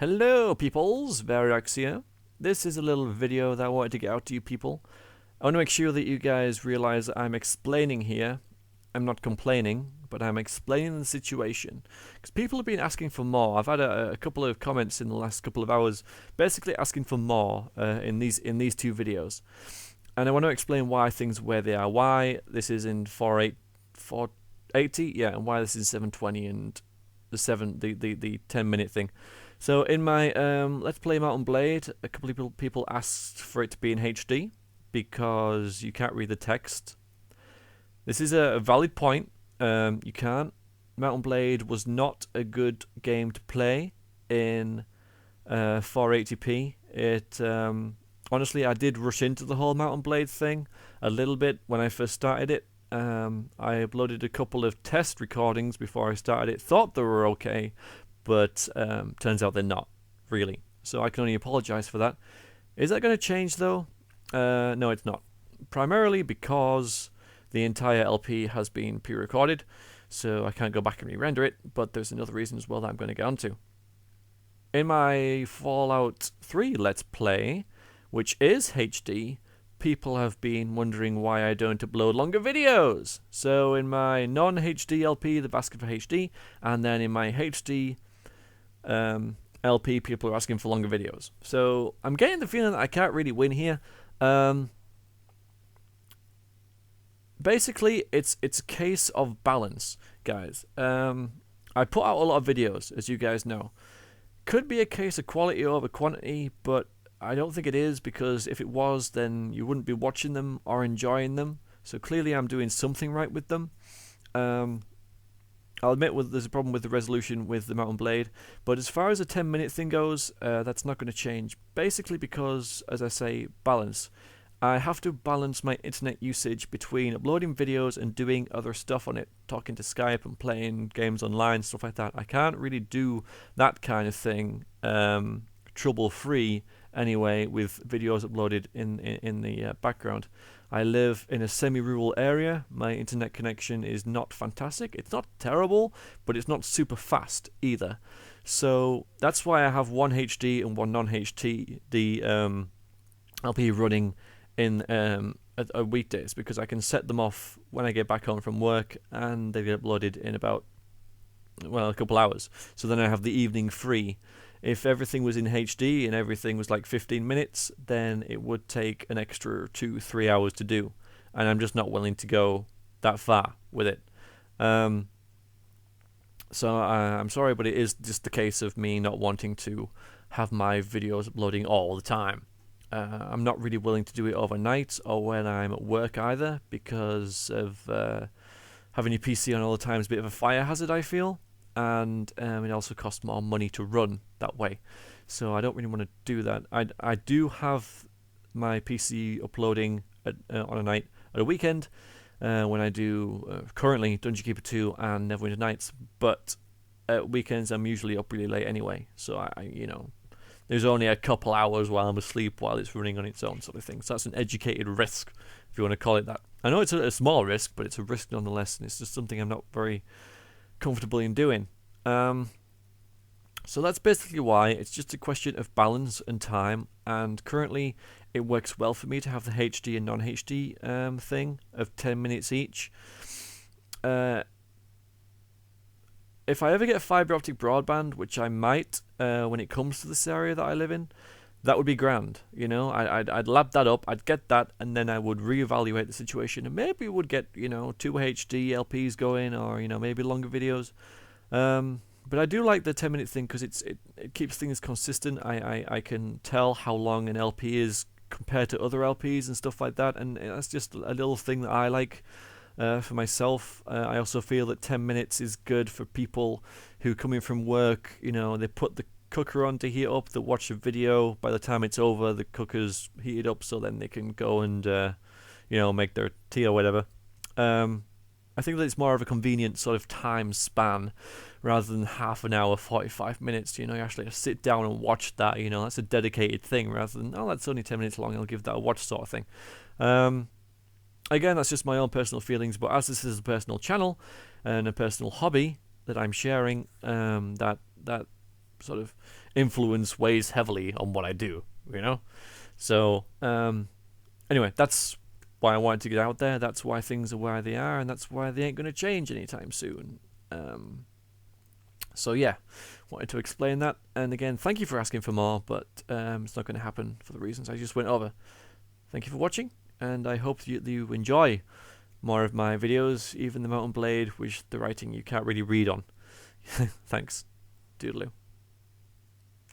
Hello peoples, Variox here. This is a little video that I wanted to get out to you people. I want to make sure that you guys realize that I'm explaining here. I'm not complaining, but I'm explaining the situation. Because people have been asking for more. I've had a couple of comments in the last couple of hours basically asking for more in these two videos. And I want to explain why things are where they are. Why this is in 480, yeah, and why this is 720 and the 10-minute thing. So in my Let's Play Mountain Blade, a couple of people asked for it to be in HD because you can't read the text. This is a valid point. You can't. Mountain Blade was not a good game to play in 480p. Honestly, I did rush into the whole Mountain Blade thing a little bit when I first started it. I uploaded a couple of test recordings before I started it. Thought they were okay, but turns out they're not, really. So I can only apologize for that. Is that going to change, though? No, it's not. Primarily because the entire LP has been pre-recorded, so I can't go back and re-render it, but there's another reason as well that I'm going to get onto. In my Fallout 3 Let's Play, which is HD, people have been wondering why I don't upload longer videos. So in my non-HD LP, the basket for HD, and then in my HD LP, people are asking for longer videos. So I'm getting the feeling that I can't really win here. Basically, it's a case of balance, guys. I put out a lot of videos, as you guys know. Could be a case of quality over quantity, but I don't think it is, because if it was, then you wouldn't be watching them or enjoying them. So clearly I'm doing something right with them. I'll admit there's a problem with the resolution with the Mountain Blade, but as far as the 10-minute thing goes, that's not going to change. Basically because, as I say, balance. I have to balance my internet usage between uploading videos and doing other stuff on it, talking to Skype and playing games online, stuff like that. I can't really do that kind of thing trouble-free anyway with videos uploaded in the background. I live in a semi-rural area. My internet connection is not fantastic. It's not terrible, but it's not super fast either. So that's why I have one HD and one non-HD LP running in weekdays, because I can set them off when I get back home from work and they get uploaded in about, well, a couple hours. So then I have the evening free. If everything was in HD and everything was like 15 minutes, then it would take an extra 2-3 hours to do. And I'm just not willing to go that far with it. So I'm sorry, but it is just the case of me not wanting to have my videos uploading all the time. I'm not really willing to do it overnight or when I'm at work either, because of having your PC on all the time is a bit of a fire hazard, I feel. And it also costs more money to run that way, so I don't really want to do that. I do have my PC uploading on a night at a weekend when I do currently Dungeon Keeper 2 and Neverwinter Nights, but at weekends I'm usually up really late anyway, so I there's only a couple hours while I'm asleep while it's running on its own, sort of thing. So that's an educated risk, if you want to call it that. I know it's a small risk, but it's a risk nonetheless, and it's just something I'm not very comfortable in doing. So that's basically why. It's just a question of balance and time, and currently it works well for me to have the HD and non-HD thing of 10 minutes each. If I ever get fibre optic broadband, which I might when it comes to this area that I live in, that would be grand. I'd lap that up, I'd get that, and then I would reevaluate the situation, and maybe would get 2 HD LPs going, or maybe longer videos. But I do like the 10-minute thing because it keeps things consistent. I can tell how long an LP is compared to other LPs and stuff like that, and that's just a little thing that I like for myself. I also feel that 10 minutes is good for people who come in from work. They put the cooker on to heat up, they watch a video. By the time it's over, the cooker's heated up, so then they can go and make their tea or whatever. I think that it's more of a convenient sort of time span rather than half an hour, 45 minutes. You actually have to sit down and watch that. That's a dedicated thing rather than, that's only 10 minutes long, I'll give that a watch sort of thing. Again, that's just my own personal feelings, but as this is a personal channel and a personal hobby that I'm sharing, that sort of influence weighs heavily on what I do, you know? So, anyway, that's why I wanted to get out there. That's why things are where they are, and that's why they ain't going to change anytime soon. So yeah, wanted to explain that. And again, thank you for asking for more, but it's not going to happen for the reasons I just went over. Thank you for watching, and I hope you enjoy more of my videos, even the Mountain Blade, which the writing you can't really read on. Thanks. Doodaloo.